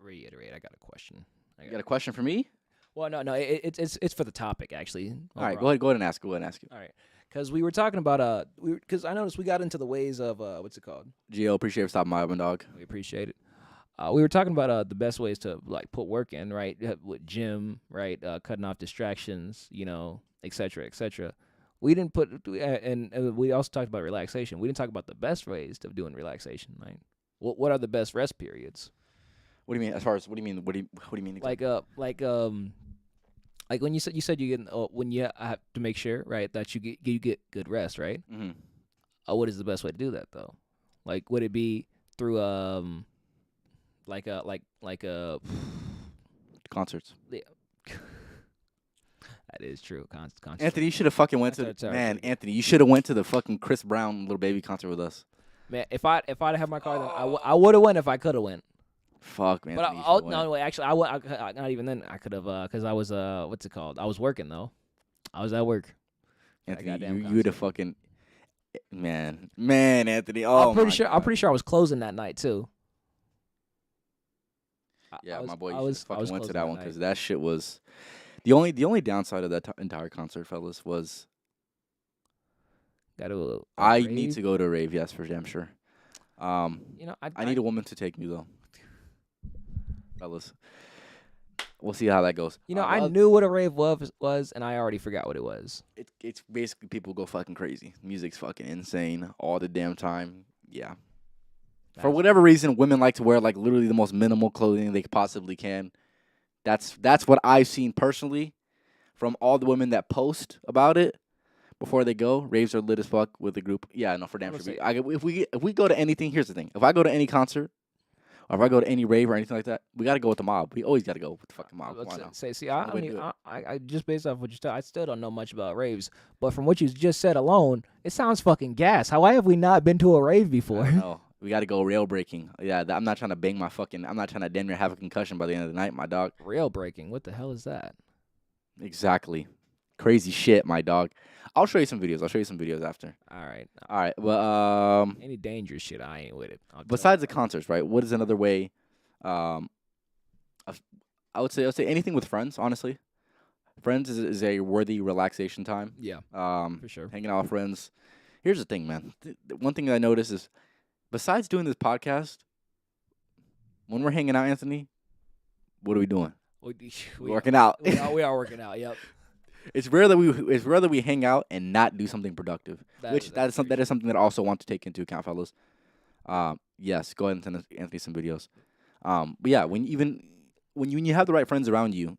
reiterate, I got a question. You got a question for me? Well, no, it's for the topic actually. All right, overall. go ahead and ask. Go ahead and ask it. All right, because we were talking about because I noticed we got into the ways of what's it called? Gio, appreciate you stopping by, my dog. We appreciate it. We were talking about the best ways to like put work in, right? With gym, right? Cutting off distractions, et cetera, et cetera. we didn't put, and we also talked about relaxation. We didn't talk about the best ways of doing relaxation. Like, what are the best rest periods? What do you mean? As far as what do you mean? What do you mean? Exactly? Like when you said you get when you have to make sure, right, that you get good rest, right? Mm-hmm. What is the best way to do that though? Like, would it be through like a Concerts. yeah. That is true. Concert. Anthony, you should have fucking went to Anthony, you should have went to the fucking Chris Brown Little Baby concert with us. Man, if I'd have my car, then I would have went if I could have went. Fuck, man. But no, wait, actually, not even then. I could have, because I was what's it called? I was working though. I was at work. Anthony, you would have fucking man, Anthony. Oh, I'm pretty sure I was closing that night too. Yeah, my boy, I you was fucking went to that one night. because that shit was the only downside of that entire concert, fellas, was I need to go to a rave. Yes, for damn sure. I need a woman to take me though, fellas. We'll see how that goes. I knew what a rave was, and I already forgot what it was. It's basically people go fucking crazy. Music's fucking insane all the damn time. Yeah. For whatever reason, women like to wear like literally the most minimal clothing they possibly can. That's what I've seen personally from all the women that post about it before they go. Raves are lit as fuck with the group. Yeah, no, for damn sure. If we go to anything, here's the thing: if I go to any concert, or if I go to any rave or anything like that, we got to go with the mob. We always got to go with the fucking mob. I just based off what you said, I still don't know much about raves, but from what you just said alone, it sounds fucking gas. How have we not been to a rave before? No, we got to go rail breaking. Yeah, I'm not trying to bang my fucking. I'm not trying to damn near have a concussion by the end of the night, my dog. Rail breaking? What the hell is that? Exactly, crazy shit, my dog. I'll show you some videos. After. All right. Well, any dangerous shit, I ain't with it. Besides the concerts, right? What is another way? I would say anything with friends. Honestly, friends is a worthy relaxation time. Yeah. For sure. Hanging out with friends. Here's the thing, man. The one thing that I notice is, besides doing this podcast, when we're hanging out, Anthony, what are we doing? We're working out. We are working out. Yep. It's rare that we hang out and not do something productive. That is something that I also want to take into account, fellas. Yes, go ahead and send Anthony some videos. But yeah, when you have the right friends around you,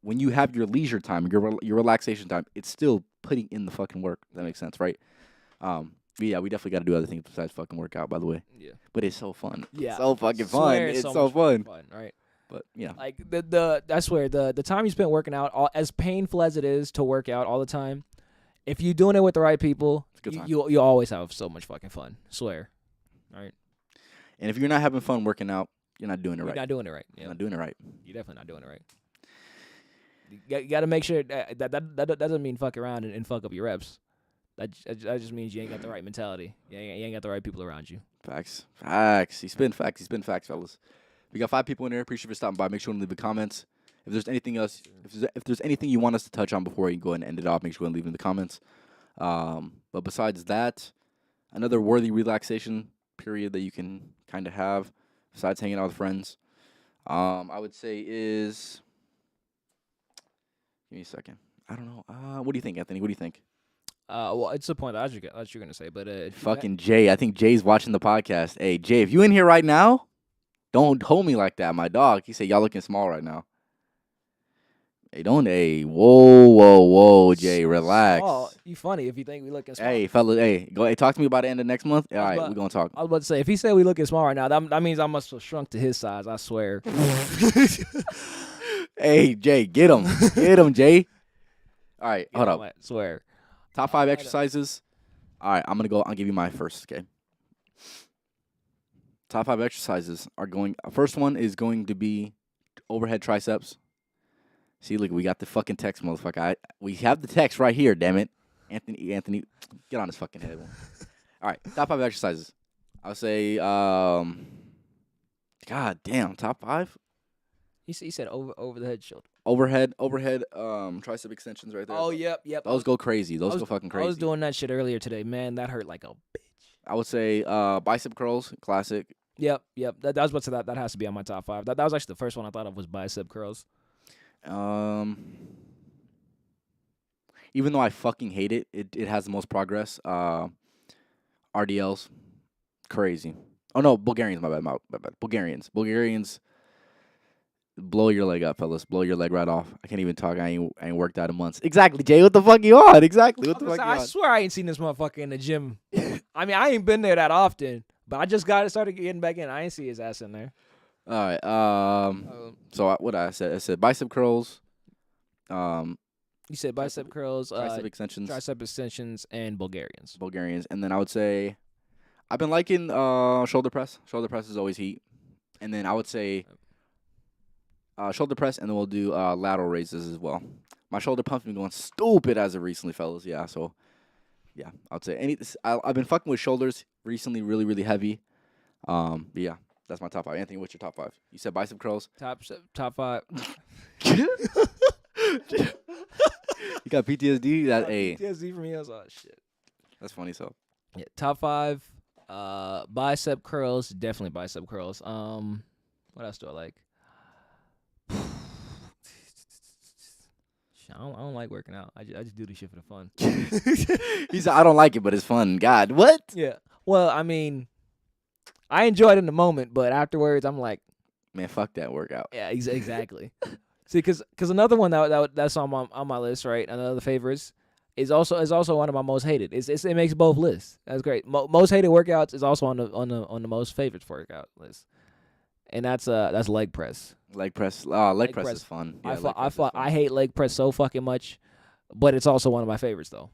when you have your leisure time, your relaxation time, it's still putting in the fucking work. If that makes sense, right? But yeah, we definitely got to do other things besides fucking work out, by the way. Yeah. But it's so fun. Yeah. It's so fucking fun. It's so fun. Right. But yeah, like I swear the time you spent working out, as painful as it is to work out all the time, if you're doing it with the right people, you always have so much fucking fun. Swear, right? And if you're not having fun working out, you're not doing it right. You're not doing it right. You're not doing it right. You're definitely not doing it right. You got to make sure that doesn't mean fuck around and fuck up your reps. That just means you ain't got the right mentality. You ain't got the right people around you. Facts. He's spin facts, fellas. We got 5 people in there. Appreciate you for stopping by. Make sure to leave the comments. If there's anything else, if there's anything you want us to touch on before you go ahead and end it off, make sure to leave it in the comments. But besides that, another worthy relaxation period that you can kind of have, besides hanging out with friends, I would say is. Give me a second. I don't know. What do you think, Anthony? What do you think? Well, it's the point that you're gonna say, but fucking Jay. I think Jay's watching the podcast. Hey, Jay, if you in here right now, don't hold me like that, my dog. He said y'all looking small right now. Hey, don't. Hey, whoa, Jay, relax. Oh, you funny if you think we looking small. Hey, fella, go. Hey, talk to me about the end of next month. All right, we're gonna talk. I was about to say, if he said we looking small right now, that means I must have shrunk to his size. I swear. Hey, Jay, get him, Jay. All right, hold up. I swear. Top 5 exercises. All right, I'm gonna go. I'll give you my first. Okay. Top 5 exercises are going. First one is going to be overhead triceps. See, look, we got the fucking text, motherfucker. We have the text right here. Damn it, Anthony, get on his fucking head. All right, top 5 exercises. I'll say, God damn, top 5. He said over the head shoulder. Overhead, tricep extensions right there. Oh, yep. Those go crazy. Those go fucking crazy. I was doing that shit earlier today. Man, that hurt like a bitch. I would say bicep curls, classic. Yep. That was what's that has to be on my top 5. That was actually the first one I thought of was bicep curls. even though I fucking hate it, it has the most progress. RDLs, crazy. Oh no, Bulgarians. My bad. Bulgarians. Blow your leg up, fellas. Blow your leg right off. I can't even talk. I ain't worked out in months. Exactly, Jay. What the fuck you on? Exactly. What the fuck you I on? swear I ain't seen this motherfucker in the gym. I mean, I ain't been there that often, but I just started getting back in. I ain't see his ass in there. All right. So what I said bicep curls. You said bicep curls, Tricep extensions. tricep extensions, and Bulgarians. And then I would say I've been liking shoulder press. Shoulder press is always heat. And then I would say shoulder press, and then we'll do lateral raises as well. My shoulder pump's been going stupid as of recently, fellas. Yeah, so yeah, I would say I've been fucking with shoulders recently, really, really heavy. But yeah, that's my top 5. Anthony, what's your top 5? You said bicep curls. Top 5. You got PTSD. PTSD for me. I was like, shit. That's funny. So yeah, top 5. Bicep curls, definitely bicep curls. What else do I like? I don't like working out. I just do this shit for the fun. he said, "I don't like it, but it's fun." God, what? Yeah. Well, I mean, I enjoy it in the moment, but afterwards, I'm like, man, fuck that workout. Yeah, exactly. See, because another one that's on my list, right? Another favorites is also one of my most hated. It makes both lists. That's great. Most hated workouts is also on the most favorites workout list, and that's leg press. Leg press. Leg press is fun. Yeah, I hate leg press so fucking much, but it's also one of my favorites though.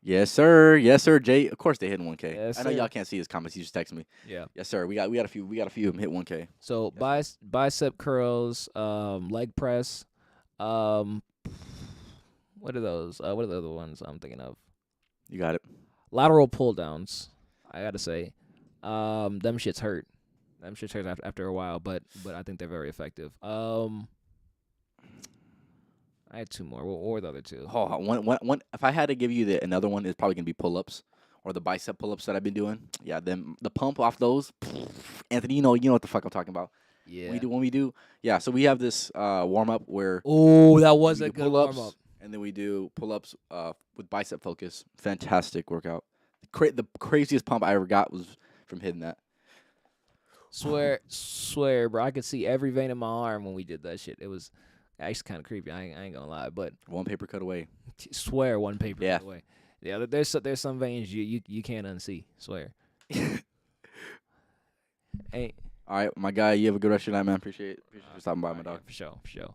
Yes, sir. Yes, sir. Jay, of course they hit 1K. Yes, I know sir. y'all can't see his comments. He just texted me. Yeah. Yes, sir. We got a few of them hit 1K. So bicep curls, leg press, what are those? What are the other ones I'm thinking of? You got it. Lateral pull downs. I gotta say, them shits hurt. Them shits hurt after a while, but I think they're very effective. I had 2 more. What were the other 2? Oh, one. If I had to give you another one, it's probably gonna be pull-ups or the bicep pull-ups that I've been doing. Yeah, the pump off those. Anthony, you know what the fuck I'm talking about. Yeah. When we do. Yeah, so we have this warm up where. Oh, that was a good warm up. And then we do pull-ups with bicep focus. Fantastic workout. The craziest pump I ever got was from hitting that. Swear, bro. I could see every vein in my arm when we did that shit. It was actually kind of creepy. I ain't gonna lie, but one paper cut away. Swear, one paper cut away. Yeah, there's some veins you can't unsee. Swear. Hey. All right, my guy. You have a good rest of your night, man. Appreciate you stopping by, my dog. Yeah, for sure.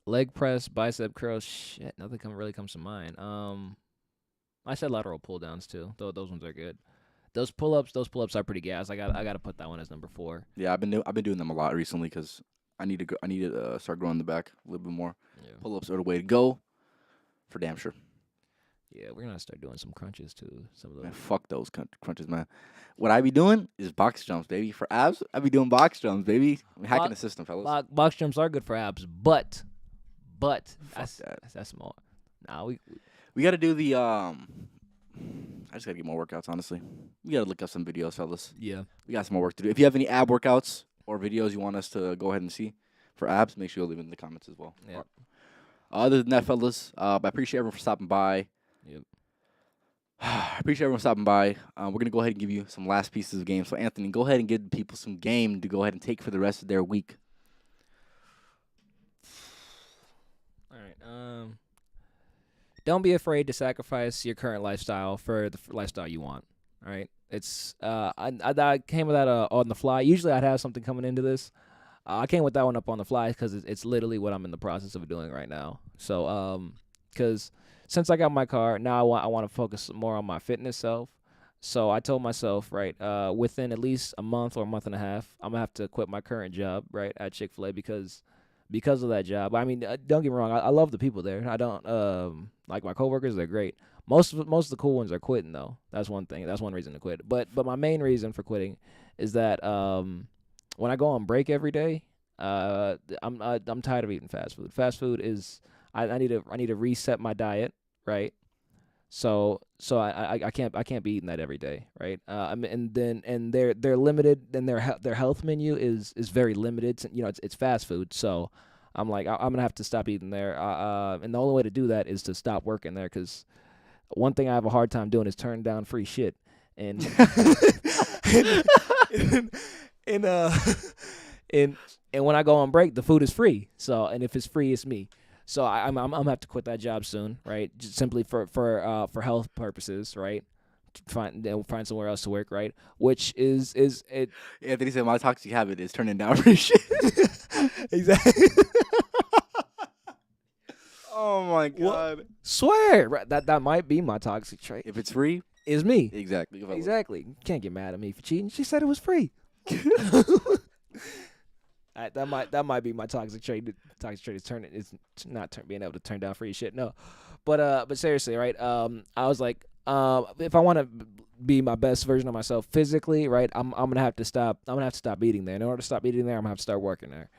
Leg press, bicep curls. Shit, nothing really comes to mind. I said lateral pull downs too. Those ones are good. Those pull ups are pretty gas. I gotta put that one as number 4. Yeah, I've been doing them a lot recently because I need to start growing the back a little bit more. Yeah. Pull ups are the way to go, for damn sure. Yeah, we're gonna start doing some crunches too. Some of those. Man, fuck those crunches, man. What I be doing is box jumps, baby. For abs, I be doing box jumps, baby. I'm hacking the system, fellas. Box jumps are good for abs, but that's small. Nah, we gotta do the I just gotta get more workouts, honestly. We gotta look up some videos, fellas. Yeah. We got some more work to do. If you have any ab workouts or videos you want us to go ahead and see for abs, make sure you leave it in the comments as well. Yeah. Other than that, fellas, I appreciate everyone for stopping by. Yep. I appreciate everyone stopping by. We're going to go ahead and give you some last pieces of game. So, Anthony, go ahead and give people some game to go ahead and take for the rest of their week. All right. Don't be afraid to sacrifice your current lifestyle for the lifestyle you want. All right. It's I came with that on the fly. Usually I'd have something coming into this. I came with that one up on the fly because it's literally what I'm in the process of doing right now. So because since I got my car, now I want to focus more on my fitness self. So I told myself, right, within at least a month or a month and a half, I'm gonna have to quit my current job, right, at Chick-fil-A because of that job. I mean, don't get me wrong, I love the people there. I don't like my coworkers; they're great. Most of the cool ones are quitting though. That's one thing. That's one reason to quit. But my main reason for quitting is that when I go on break every day, I'm tired of eating fast food. Fast food is I need to reset my diet, right? So I can't be eating that every day, right? And they're limited, and their health menu is very limited. You know, it's fast food, so I'm like, I'm gonna have to stop eating there. And the only way to do that is to stop working there. Because one thing I have a hard time doing is turn down free shit. And and and when I go on break, the food is free. So, and if it's free, it's me. So I'm gonna have to quit that job soon, right? Just simply for health purposes, right? Find somewhere else to work, right? Which is it Anthony said my toxic habit is turning down free shit. exactly. Oh my god! Swear, right? That might be my toxic trait. If it's free, Is me. exactly. Exactly. You can't get mad at me for cheating. She said it was free. That might be my toxic trait. The toxic trait is not being able to turn down free shit. No, but seriously, right? I was like, if I want to be my best version of myself physically, right? I'm gonna have to stop. I'm gonna have to stop eating there. In order to stop eating there, I'm gonna have to start working there.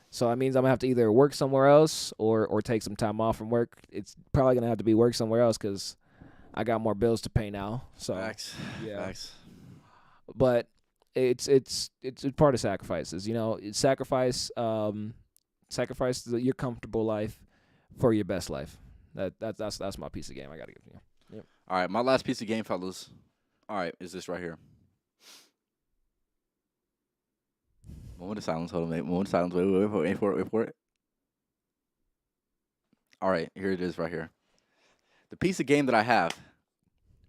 So that means I'm gonna have to either work somewhere else or take some time off from work. It's probably gonna have to be work somewhere else because I got more bills to pay now. So Facts. yeah. Facts. But it's part of sacrifices. Sacrifice your comfortable life for your best life. That's my piece of game I gotta give you. Yep. All right, my last piece of game, fellas. All right, is this right here. Moment of silence. Hold on, mate. Moment of silence. Wait for it. All right, here it is right here. The piece of game that I have.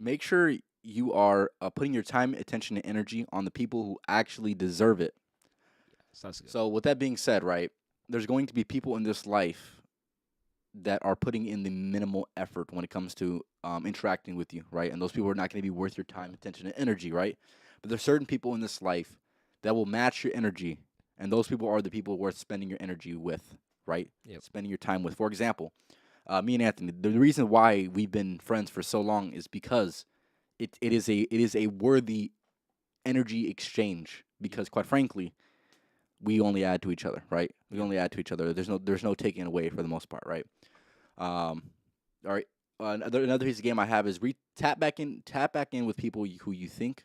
Make sure you are putting your time, attention, and energy on the people who actually deserve it. Sounds good. So with that being said, right, there's going to be people in this life that are putting in the minimal effort when it comes to interacting with you, right? And those people are not going to be worth your time, attention, and energy, right? But there's certain people in this life that will match your energy, and those people are the people worth spending your energy with, right? Yep. Spending your time with. For example, me and Anthony, the reason why we've been friends for so long is because it is a worthy energy exchange. Because quite frankly, we only add to each other, right? We only add to each other. There's no taking away for the most part, right? All right. Another piece of game I have is tap back in with people who you think,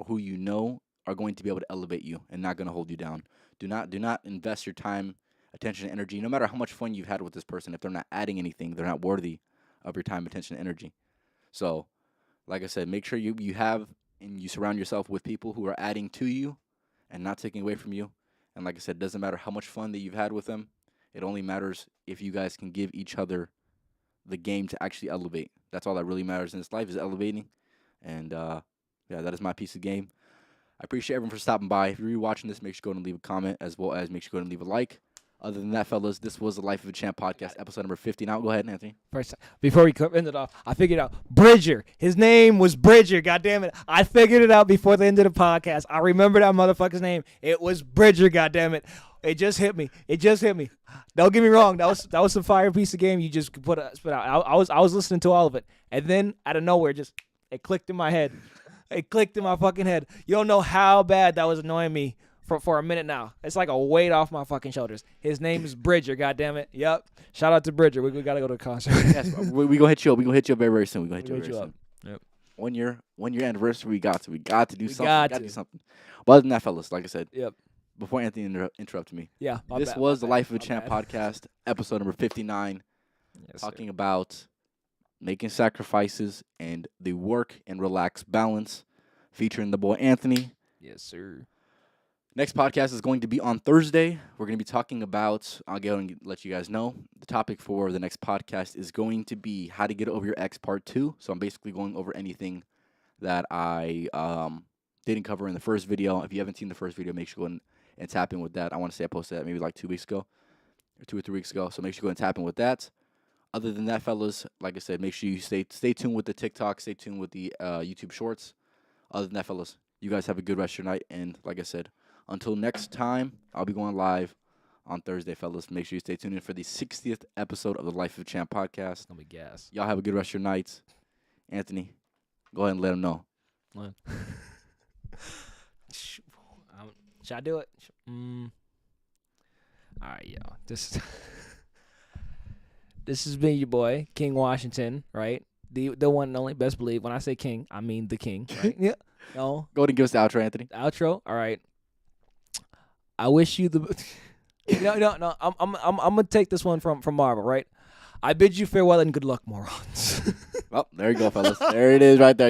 who you know are going to be able to elevate you and not going to hold you down. Do not invest your time, attention, and energy, no matter how much fun you've had with this person. If they're not adding anything, they're not worthy of your time, attention, and energy. So, like I said, make sure you have and you surround yourself with people who are adding to you and not taking away from you. And like I said, it doesn't matter how much fun that you've had with them. It only matters if you guys can give each other the game to actually elevate. That's all that really matters in this life is elevating. And that is my piece of game. I appreciate everyone for stopping by. If you're watching this, make sure you go and leave a comment, as well as make sure you go and leave a like. Other than that, fellas, this was the Life of a Champ podcast, episode number 50. Now, go ahead, Anthony. First, before we end it off, I figured out Bridger. His name was Bridger. God damn it! I figured it out before the end of the podcast. I remember that motherfucker's name. It was Bridger. God damn it! It just hit me. Don't get me wrong. That was some fire piece of game you just spit out. I was listening to all of it, and then out of nowhere, it clicked in my head. It clicked in my fucking head. You don't know how bad that was annoying me for a minute now. It's like a weight off my fucking shoulders. His name is Bridger. God damn it. Yep. Shout out to Bridger. We gotta go to a concert. Yes, we gonna hit you up. We gonna hit you up very, very soon. We gonna hit you up very soon. Yep. 1 year anniversary. We got to do something. Got to do something. But other than that, fellas, like I said, Yep. Before Anthony interrupted me, Yeah. this was the Life of a Champ podcast, episode number 59, talking about making sacrifices and the work and relax balance, featuring the boy Anthony. Yes, sir. Next podcast is going to be on Thursday. We're going to be talking about, I'll go and let you guys know, the topic for the next podcast is going to be how to get over your ex part 2. So I'm basically going over anything that I didn't cover in the first video. If you haven't seen the first video, make sure you go and tap in with that. I want to say I posted that maybe like 2 weeks ago, or 2 or 3 weeks ago. So make sure you go and tap in with that. Other than that, fellas, like I said, make sure you stay tuned with the TikTok, stay tuned with the YouTube Shorts. Other than that, fellas, you guys have a good rest of your night. And like I said, until next time, I'll be going live on Thursday, fellas. Make sure you stay tuned in for the 60th episode of the Life of a Champ podcast. It's gonna be gas. Y'all have a good rest of your nights. Anthony, go ahead and let them know. Should I do it? All right, yo. This has been your boy, King Washington, right? The one and only. Best believe when I say King, I mean the King, right? Yeah. No. Go ahead and give us the outro, Anthony. Outro? All right. I wish you the No. I'm gonna take this one from Marvel, right? I bid you farewell and good luck, morons. Well, there you go, fellas. There it is right there.